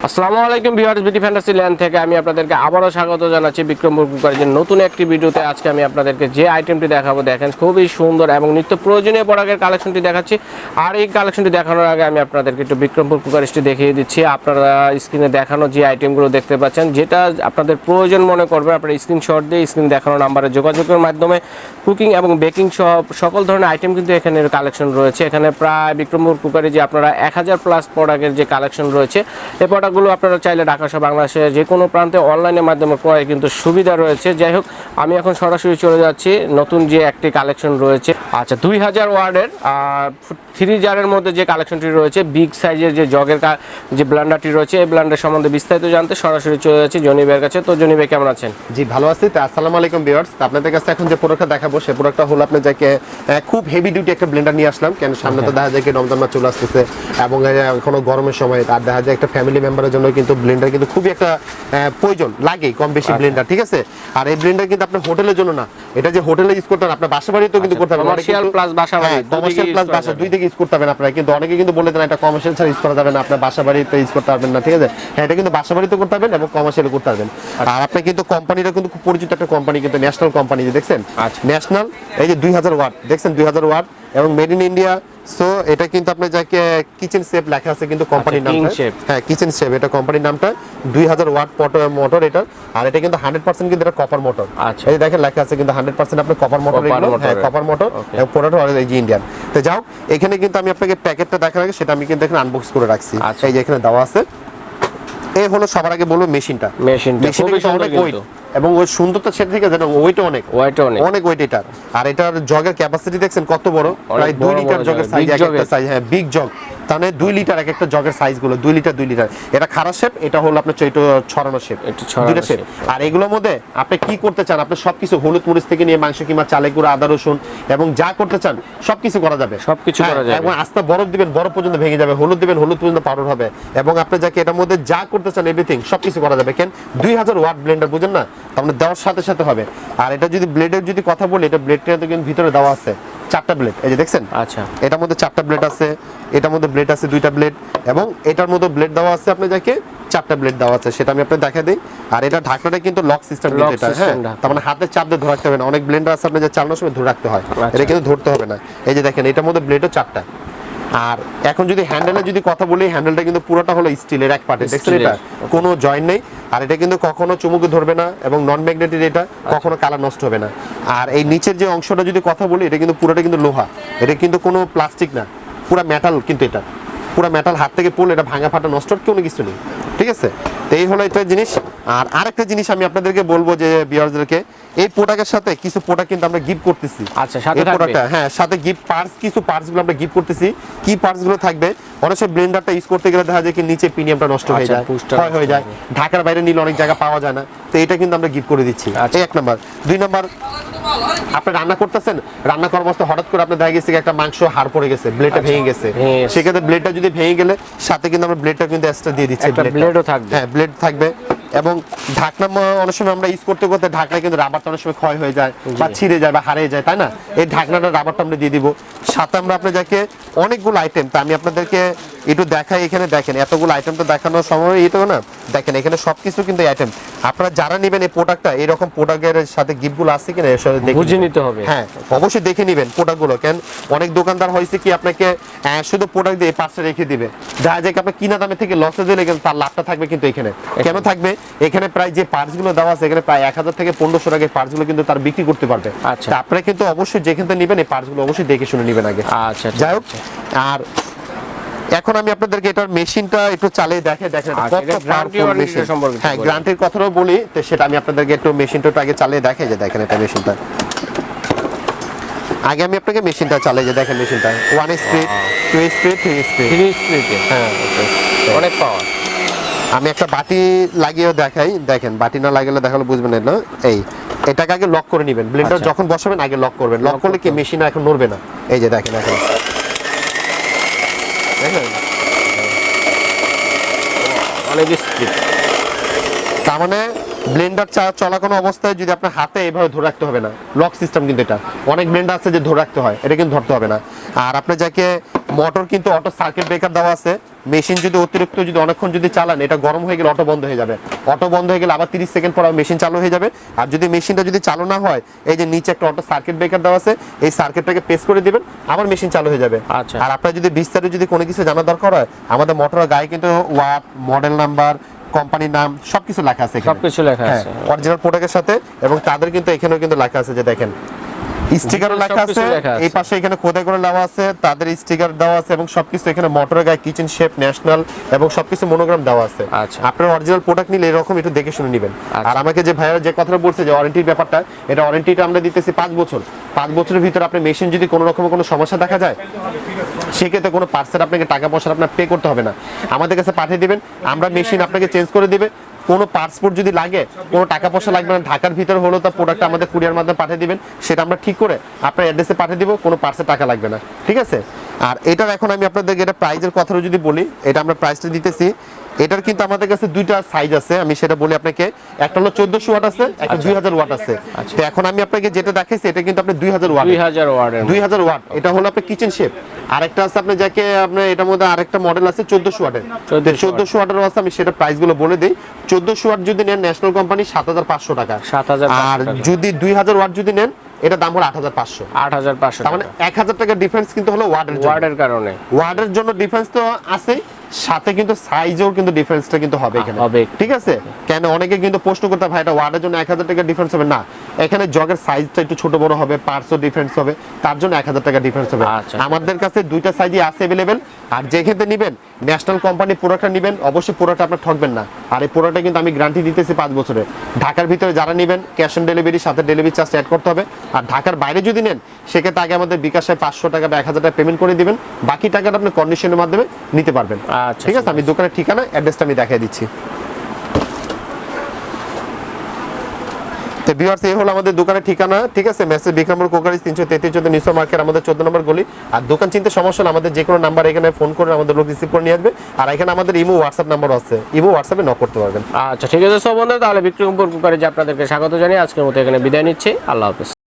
আসসালামু আলাইকুম ভিউয়ার্স, বিটি ফ্যান্টাসিল্যান্ড থেকে আমি আপনাদেরকে আবারও স্বাগত জানাচ্ছি বিক্রমপুর কুকারের নতুন একটি ভিডিওতে। আজকে আমি আপনাদেরকে যে আইটেমটি দেখাবো দেখেন খুবই সুন্দর এবং নিত্য প্রয়োজনীয় প্রোডাক্টের কালেকশনটি দেখাচ্ছি। আর এই কালেকশনটি দেখানোর আগে আমি আপনাদেরকে একটু বিক্রমপুর কুকারটি দেখিয়ে দিচ্ছি। আপনারা স্ক্রিনে দেখানো যে আইটেমগুলো দেখতে পাচ্ছেন, যেটা আপনাদের প্রয়োজন মনে করবেন আপনারা স্ক্রিনশট দিয়ে স্ক্রিনে দেখানো নাম্বারে যোগাযোগের মাধ্যমে কুকিং এবং বেকিং সহ সকল ধরনের আইটেম কিন্তু এখানে কালেকশন রয়েছে। এখানে প্রায় বিক্রমপুর কুকারে যে আপনারা 1000+ প্রোডাক্টের যে কালেকশন রয়েছে, এই প্রোডাক্টগুলো আপনারা চাইলে ঢাকা সহ বাংলাদেশের যে কোনো প্রান্তে অনলাইনের মাধ্যমে ক্রয় কিন্তু সুবিধা রয়েছে। যাই হোক, আমি এখন সরাসরি চলে যাচ্ছি নতুন যে একটি কালেকশন রয়েছে। আচ্ছা, 2000 ওয়ার্ডের 3 জারের মধ্যে যে কালেকশনটি রয়েছে, বিগ সাইজের যে জগের যে ব্লেন্ডারটি রয়েছে, এই ব্লেন্ডার সম্বন্ধে বিস্তারিত জানতে সরাসরি চলে যাচ্ছি জনি ভাইয়ের কাছে। তো জনি ভাই কেমন আছেন? জি ভালো আছি। তো আসসালামু আলাইকুম ভিউয়ার্স, আপনাদের কাছে এখন যে প্রোডাক্টটা দেখাবো সেই প্রোডাক্টটা হলো আপনার যাকে খুব হেভি ডিউটি একটা ব্লেন্ডার নিয়ে আসলাম। কেন সামনে তো দেখা যায় কি রমজান মাস চলে আসতেছে এবং এখনো গরমের সময়, আর দেখা যায় একটা ফ্যামিলি মেম্বারের জন্য কিন্তু ব্লেন্ডার কিন্তু খুবই একটা প্রয়োজন লাগে কম বেশি ব্লেন্ডার, ঠিক আছে? আর এই ব্লেন্ডার কিন্তু আপনার হোটেলের জন্য না, এটা যে হোটেলে ইউজ করতে পারেন আপনার বাসা বাড়িতেও কিন্তু করতে পারেন। কমার্শিয়াল প্লাস বাসা বাড়ি, কমার্শিয়াল প্লাস বাসা দুই দিকে ইউজ করতে পারেন আপনারা। কিন্তু অনেকে কিন্তু বলে দেন এটা কমার্শিয়াল ছাড়া ইউজ করা যাবে না, আপনার বাসা বাড়িতে ইউজ করতে পারবেন না, ঠিক আছে? হ্যাঁ, এটা কিন্তু বাসা বাড়িতে করতে পারবেন এবং কমার্শিয়ালে করতে পারবেন। আর আপনি কিন্তু কোম্পানিটা কিন্তু খুব পরিচিত একটা কোম্পানি, কিন্তু ন্যাশনাল কোম্পানি, দেখছেন ন্যাশনাল, এই যে 2000 ওয়াট দেখছেন, 2000 ওয়াট এবং মেড ইন ইন্ডিয়া। সো এটা কিন্তু আপনার যাকে কিচেন শেপ লেখা আছে কিন্তু কোম্পানির নামটা, হ্যাঁ কিচেন শেপ, এটা কোম্পানির নামটা। 2000 ওয়াট মোটর এটা, আর এটা কিন্তু 100% কিন্তু এটা কপার মোটর। আচ্ছা, এই দেখেন লেখা আছে কিন্তু 100% আপনার কপার মোটর, এগুলো হ্যাঁ কপার মোটর এবং প্রোডাক্ট এই যে ইন্ডিয়ান। তো যাও, এখানে কিন্তু আমি আপনাকে প্যাকেটটা দেখার আগে সেটা আমি কিন্তু এখানে আনবক্স করে রাখছি। এই যে এখানে দেওয়া আছে, এই হলো সবার আগে বলবো মেশিনটা খুবই সুন্দর কিন্তু, এবং ওই সুন্দরতা সেটা থেকে জানো ওয়েটও অনেক ওয়েট এটার। আর এটার জগের ক্যাপাসিটি দেখছেন কত বড়, প্রায় 2 লিটার জগের সাইজ, একটা সাইজ, হ্যাঁ বিগ জগ, তাহলে 2 লিটার এক একটা জগের সাইজ গুলো 2 লিটার 2 লিটার। এটা খারাপ শেপ, এটা হলো আপনার চৈটো ছড়ানো শেপ, দুইটা শেপ। আর এগুলোর মধ্যে আপনি কি করতে চান, আপনি সবকিছু হলুদ মরিচ থেকে নিয়ে মাংস কিংবা চালে গুঁড়া আদা রসুন এবং যা করতে চান সবকিছু করা যাবে, সবকিছু করা যাবে। এবং আস্তে বরফ দিবেন, বরফ পর্যন্ত ভেঙে যাবে, হলুদ দিবেন, হলুদ পর্যন্ত পাউডার হবে। এবং আপনি যাকে এটার মধ্যে যা করতে চান এভরিথিং সবকিছু করা যাবে। কেন 2000 ওয়াট ব্লেন্ডার, বুঝেন না, তাহলে দেওয়ার সাথে সাথে হবে। আর এটা যদি ব্লেডের যদি কথা বলি, এটা ব্লেডটা কিন্তু ভিতরে দেওয়া আছে 4টা ব্লেড, এই যে দেখছেন। আচ্ছা, এটার মধ্যে 4টা ব্লেড আছে, এটার মধ্যে ব্লেড আছে 2টা ব্লেড, এবং এটার মধ্যে ব্লেড দেওয়া আছে আপনি যাকে 4টা ব্লেড দেওয়া আছে, সেটা আমি আপনাকে দেখা দিই। আর এটা ঢাকনাটা কিন্তু লক সিস্টেম, কিন্তু এটা হ্যাঁ, তার মানে হাতে চাপ দিয়ে ধরে রাখতে হবে না। অনেক ব্লেন্ডার আছে আপনি যে চালানোর সময় ধরে রাখতে হয়, এটা কিন্তু ধরতে হবে না। এই যে দেখেন এটার মধ্যে ব্লেডও 4টা। আর এখন যদি হ্যান্ডেলের যদি কথা বলি, হ্যান্ডেলটা কিন্তু পুরোটা হলো স্টিলের এক পার্টে, দেখছেন এটা কোনো জয়েন্ট নেই। আর এটা কিন্তু কখনো চুমুকে ধরবে না এবং নন ম্যাগনেটিক, এটা কখনো কালার নষ্ট হবে না। আর এই নিচের যে অংশটা যদি কথা বলি, এটা কিন্তু পুরোটা কিন্তু লোহা, এটা কিন্তু কোনো প্লাস্টিক না, পুরো মেটাল কিন্তু এটা, পুরো মেটাল, হাত থেকে পড়লে এটা ভাঙা ফাটা নষ্ট কোনো কিছু নেই, ঠিক আছে? তো এই হলো একটা জিনিস। আর আরেকটা জিনিস আমি আপনাদেরকে বলবো যে ভিউয়ারদেরকে, এই প্রোডাক্টের সাথে কিছু প্রোডাক্ট কিন্তু আমরা গিফট করতেছি। আচ্ছা, সাথে প্রোডাক্টটা হ্যাঁ সাথে গিফট পার্টস, কিছু পার্টস গুলো আমরা গিফট করতেছি। কি পার্টস গুলো থাকবে, অনেক সময় ব্লেন্ডারটা ইউজ করতে গেলে দেখা যায় কি নিচে প্রিমিয়ামটা নষ্ট হয়ে যায়, ক্ষয় হয়ে যায়, ঢাকার বাইরে নিলে অনেক জায়গা পাওয়া যায় না, তো এটা কিন্তু আমরা গিফট করে দিচ্ছি। এই 1 নাম্বার। 2 নাম্বার, আপনি রান্না করতেছেন, রান্না করার অবস্থা হঠাৎ করে আপনি দেখা গেছে একটা মাংস হাড় পড়ে গেছে, ব্লেডটা ভেঙে গেছে, সেক্ষেত্রে ব্লেডটা যদি ভেঙে গেলে সাথে কিন্তু আমরা ব্লেডটা কিন্তু এক্সট্রা দিয়ে দিচ্ছি, ব্লেডও থাকবে, হ্যাঁ ব্লেড থাকবে। এবং ঢাকনা অনেক সময় আমরা ইউজ করতে করতে ঢাকনা কিন্তু রাবারটা অনেক সময় ক্ষয় হয়ে যায় বা ছিঁড়ে যায় বা হারিয়ে যায়, তাই না? এই ঢাকনাটা রাবারটা আমরা দিয়ে দিব। সাথে আমরা আপনার যাকে অনেকগুলো আইটেম, তা আমি আপনাদেরকে একটু দেখাই। এখানে দেখেন এতগুলো আইটেম তো দেখানোর সময় এই তো না, দেখেন এখানে সবকিছু কিন্তু আইটেম। আপনারা যারা নেবেন এই প্রোডাক্টটা, এরকম প্রোডাক্টের সাথে গিফটগুলো আছে কিনা বুঝে নিতে হবে, হ্যাঁ অবশ্যই দেখে নেবেন প্রোডাক্টগুলো। কেন অনেক দোকানদার হয়েছে কি আপনাকে শুধু প্রোডাক্ট দিয়ে পাশে রেখে দিবে, দেখা যায় আপনার কিনা দামে থেকে লসে দিলে কিন্তু তার লাভটা থাকবে কিন্তু এখানে কেন থাকবে, এখানে প্রায় যে পার্টসগুলো দেওয়া আছে এখানে প্রায় 1000 থেকে 1500 টাকার পার্টসগুলো কিন্তু তার বিক্রি করতে পারবে। আচ্ছা, আপনারা কিন্তু অবশ্যই যেখান থেকে নেবেন এই পার্টসগুলো অবশ্যই দেখে শুনে নেবেন আগে। আচ্ছা, যাই হোক, আর এখন আমি আপনাদেরকে এটার মেশিনটা একটু চালিয়ে দেখেন কত পাওয়ারফুল মেশিন। হ্যাঁ, গ্যারান্টির কথাও বলি, তো সেটা আমি আপনাদেরকে একটু মেশিনটা আগে চালিয়ে দেখাই যে দেখেন এটা মেশিনটা। আগে আমি আপনাকে মেশিনটা চালিয়ে যে দেখেন মেশিনটা 1 স্পিড, 2 স্পিড, 3 স্পিড, হ্যাঁ অনেক পাওয়ার। আমি একটা বাটি লাগিয়েও দেখাই, দেখেন বাটি না লাগালে দেখালে বুঝবেন না। এটাকে আগে লক করে নেবেন, ব্লেন্ডার যখন বসাবেন আগে লক করবেন, লক করলে কি মেশিন এখন নড়বে না। এই যে দেখেন এখন অনেক স্পিড, তার মানে ব্লেন্ডার চলাকানো অবস্থায় যদি আপনার হাতে এইভাবে ধরে রাখতে হবে না, লক সিস্টেম কিন্তু এটা। অনেক ব্লেন্ডার আছে যে ধরে রাখতে হয়, এটা কিন্তু ধরতে হবে না। আর আপনার যাকে মোটর কিন্তু অটো সার্কিট ব্রেকার দেওয়া আছে, মেশিন যদি অতিরিক্ত যদি অনেকক্ষণ যদি চালান, এটা গরম হয়ে গেলে অটো বন্ধ হয়ে যাবে। অটো বন্ধ হয়ে গেলে আবার 30 সেকেন্ড পর মেশিন চালু হয়ে যাবে। আর যদি মেশিনটা যদি চালু না হয়, এই যে নিচে একটা অটো সার্কিট ব্রেকার দেওয়া আছে, এই সার্কিটটাকে প্রেস করে দিবেন, আবার মেশিন চালু হয়ে যাবে। আচ্ছা। আর আপনার যদি বিস্তারিত যদি কোনো কিছু জানা দরকার হয়, আমাদের মোটরের গায়ে কিন্তু ওয়াট, মডেল নাম্বার, কোম্পানির নাম সবকিছু লেখা আছে এখানে। সবকিছু লেখা আছে অরিজিনাল প্রোডাক্টের সাথে। এবং তাদের কিন্তু এখানেও কিন্তু লেখা আছে, যে দেখেন স্টিকারও লেখা আছে, এই পাশে এখানে খোদাই করে দেওয়া আছে, তাদের স্টিকার দেওয়া আছে এবং সবকিছু এখানে মোটরের গায়ে কিচেন শেপ, ন্যাশনাল এবং সবকিছু মনোগ্রাম দেওয়া আছে। আচ্ছা। আপনার অরিজিনাল প্রোডাক্ট নিলে এরকম একটু দেখে শুনে নেবেন। আর আমাকে যে ভাইয়ারা যে কথাটা বলছে যে ওয়ারেন্টির ব্যাপারটা, এটা ওয়ারেন্টিটা আমরা দিতেছি 5 বছর। 5 বছরের ভিতরে আপনি মেশিন যদি কোনো রকম কোনো সমস্যা দেখা যায়, সেক্ষেত্রে কোনো পার্সেল আপনাকে টাকা পয়সা আপনার পে করতে হবে না, আমাদের কাছে পাঠিয়ে দিবেন, আমরা মেশিন আপনাকে চেঞ্জ করে দিবে। কোনো পাসপোর্ট যদি লাগে, কোনো টাকা পয়সা লাগবে না, ঢাকার ভিতরে হলো তার প্রোডাক্ট আমাদের কুরিয়ার মাধ্যমে পাঠিয়ে দিবেন, সেটা আমরা ঠিক করে আপনার অ্যাড্রেসে পাঠিয়ে দিব, কোনো পার্সে টাকা লাগবে না, ঠিক আছে। আর এটার এখন আমি আপনাদেরকে এটা প্রাইজের কথাটা যদি বলি, এটা আমরা প্রাইসটা দিতেছি। এটার কিন্তু আমাদের কাছে দুইটা সাইজ আছে, আমি সেটা বলি আপনাকে। একটা হলো 1400 ওয়াট আছে, একটা 2000 ওয়াট আছে। তো এখন আমি আপনাকে যেটা দেখাইছি, এটা কিন্তু আপনি 2000 ওয়াট, 2000 ওয়াট। এটা হলো আপনার কিচেন শেপ। আরেকটা আছে আপনি যাকে আপনি এটার মধ্যে আরেকটা মডেল আছে 1400 ওয়াটের। 1400 ওয়াটের আছে, আমি সেটা প্রাইসগুলো বলে দেই। 1400 ওয়াট যদি নেন ন্যাশনাল কোম্পানি 7500 টাকা। আর যদি 2000 ওয়াট যদি নেন, এটা দাম হলো 8500। 8500, তার মানে 1000 টাকা ডিফারেন্স কিন্তু হলো ওয়াটের কারণে। ওয়াটের জন্য ডিফারেন্স তো আছে, সাথে কিন্তু সাইজেও কিন্তু ডিফারেন্সটা কিন্তু হবে এখানে, ঠিক আছে। কেন অনেকে কিন্তু প্রশ্ন করতে, ভাই এটা ওয়াটের জন্য 1000 টাকা ডিফারেন্স হবে না, এখানে জগের সাইজটা একটু ছোট বড় হবে, পার্টসও ডিফারেন্স হবে, তার জন্য 1000 টাকা ডিফারেন্স হবে। আমাদের কাছে দুইটা সাইজই আছে अवेलेबल। আর যেখানে নেবেন ন্যাশনাল কোম্পানি প্রোডাক্টটা নেবেন, অবশ্যই প্রোডাক্ট আপনার ঠকবেন না। আর এই প্রোডাক্টটা কিন্তু আমি গ্যারান্টি দিতেছি 5 বছরের। ঢাকার ভিতরে যারা নেবেন ক্যাশ অন ডেলিভারি, সাথে ডেলিভারি চার্জ অ্যাড করতে হবে। আর ঢাকার বাইরে যদি নেন, সেক্ষেত্রে আগে আমাদের বিকাশে 500 টাকা বা 1000 টাকা পেমেন্ট করে দিবেন, বাকি টাকাটা আপনি কন্ডিশনের মাধ্যমে নিতে পারবেন, ঠিক আছে। আমি দোকানের ঠিকানা, অ্যাড্রেসটা আমি দেখিয়ে দিচ্ছি। তো ভিউয়ার্স, এই হলো আমাদের দোকানের ঠিকানা, ঠিক আছে। Message Bikrampur crockeries 333 news market, আমাদের 14 নম্বর গলি। আর দোকান চিনতে সমস্যা হলে আমাদের যে কোনো নাম্বার এখানে ফোন করে আমাদের লোক রিসিভ করে নিয়ে আসবে। আর এখানে আমাদের ইমো হোয়াটসঅ্যাপ নাম্বার আছে, ইমো হোয়াটসঅ্যাপে নক করতে পারবেন। আচ্ছা, ঠিক আছে সব বন্ধুরা, তাহলে বিক্রমপুর কোকারিজে আপনাদেরকে স্বাগত জানিয়ে আজকের মতো এখানে বিদায় নিচ্ছি। আল্লাহ হাফেজ।